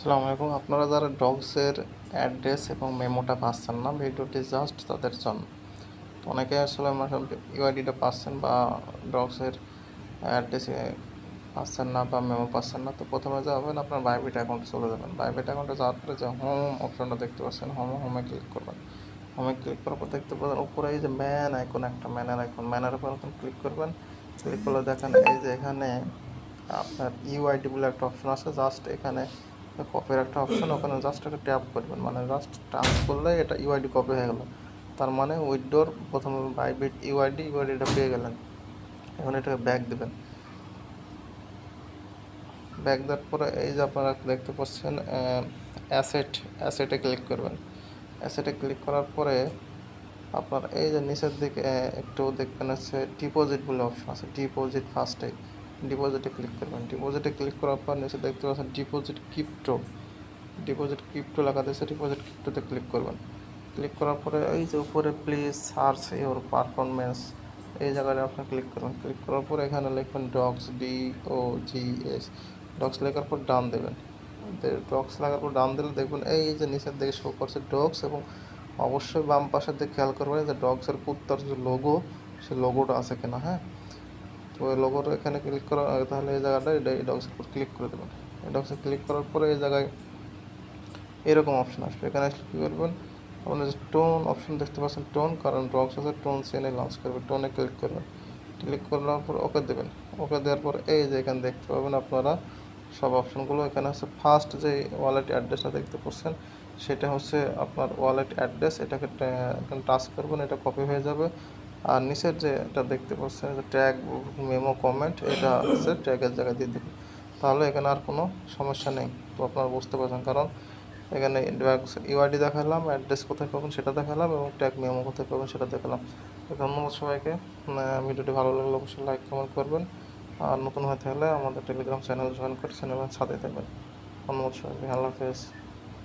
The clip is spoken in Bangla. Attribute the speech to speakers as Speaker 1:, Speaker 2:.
Speaker 1: আসসালামু আলাইকুম। আপনারা যারা ডগসের অ্যাড্রেস এবং মেমোটা পাচ্ছেন না, ভিডিওটি জাস্ট তাদের জন্য। তো অনেকে আসলে ইউআইডিটা পাচ্ছেন বা ডগসের অ্যাড্রেস পাচ্ছেন না বা মেমো পাচ্ছেন না। তো প্রথমে যাবেন আপনার বাইবিট অ্যাকাউন্টে চলে যাবেন। বাইবিট অ্যাকাউন্টে যাওয়ার পরে যে হোম অপশনটা দেখতে পাচ্ছেন, হোমে ক্লিক করবেন। হোমে ক্লিক করার পর দেখতে পাবেন উপরে এই যে ম্যান আইকন, একটা ম্যানের উপর এখন ক্লিক করবেন। ক্লিক করলে দেখেন এই যে এখানে আপনার ইউআইডি বলে একটা অপশন আছে। জাস্ট এখানে কপির একটা অপশন, ওখানে জাস্ট একটা ট্যাপ করবেন, মানে জাস্ট টাচ করলে এটা ইউআইডি কপি হয়ে গেল। তার মানে উইথড্রর প্রথমে বাইবিট ইউআইডিটা পেয়ে গেলেন। এখন এটাকে ব্যাক দেবেন। ব্যাক দেওয়ার পরে এই যে আপনারা দেখতে পাচ্ছেন অ্যাসেটে ক্লিক করবেন। অ্যাসেটে ক্লিক করার পরে আপনার এই যে নিচের দিকে একটু দেখবেন হচ্ছে ডিপোজিট বলে অপশন আছে। ডিপোজিটে ক্লিক করবেন। ডিপোজিটে ক্লিক করার পর নিচে দেখতে পাচ্ছেন ডিপোজিট ক্রিপ্টো লেখা দিয়েছে। ডিপোজিট ক্রিপ্টোতে ক্লিক করবেন। ক্লিক করার পরে এই যে উপরে প্লিজ সার্চ ইওর পারফরমেন্স, এই জায়গায় আপনি ক্লিক করবেন। ক্লিক করার পর এখানে লিখবেন ডগস, DOGS। ডগস লেখার পর ডান দেবেন। ডগস লেখার পর ডান দিলে দেখবেন এই যে নিচের দিকে শো করছে ডগস, এবং অবশ্যই বাম পাশের দিকে খেয়াল করবেন যে ডগসের কুত্তার যে লোগো, সেই লোগোটা আছে কিনা। হ্যাঁ, তো ওই লোগোটা এখানে ক্লিক করা, তাহলে এই জায়গাটা এই ডগসের উপর ক্লিক করে দেবেন। এই ডগসে ক্লিক করার পরে এই জায়গায় এরকম অপশন আসবে। এখানে আসলে কী করবেন, আপনার যে টোন অপশন দেখতে পাচ্ছেন, টোন, কারণ ডগস আছে টোন চেনে লঞ্চ করবে, টোনে ক্লিক করবেন। ক্লিক করার পর ওকে দেবেন। ওকে দেওয়ার পর এই যে এখানে দেখতে পাবেন আপনারা সব অপশনগুলো। এখানে হচ্ছে ফার্স্ট যে ওয়ালেট অ্যাড্রেসটা দেখতে পাচ্ছেন, সেটা হচ্ছে আপনার ওয়ালেট অ্যাড্রেস। এটাকে এখানে টাচ করবেন, এটা কপি হয়ে যাবে। আর নিচের যে এটা দেখতে পাচ্ছেন যে ট্যাগ, মেমো, কমেন্ট, এটা হচ্ছে ট্যাগের জায়গায় দিয়ে দেবেন। তাহলে এখানে আর কোনো সমস্যা নেই। তো আপনারা বুঝতে পারছেন, কারণ এখানে ইউআইডি দেখালাম, অ্যাড্রেস কোথায় পাবেন সেটা দেখালাম, এবং ট্যাগ মেমো কোথায় পাবেন সেটা দেখালাম। তো ধন্যবাদ সবাইকে। ভিডিওটি ভালো লাগলে অবশ্যই লাইক কমেন্ট করবেন। আর নতুন হয়ে থাকলে আমাদের টেলিগ্রাম চ্যানেল জয়েন করে চ্যানেলের সাথে থাকবেন। ধন্যবাদ সবাইকে। আল্লাহ হাফেজ।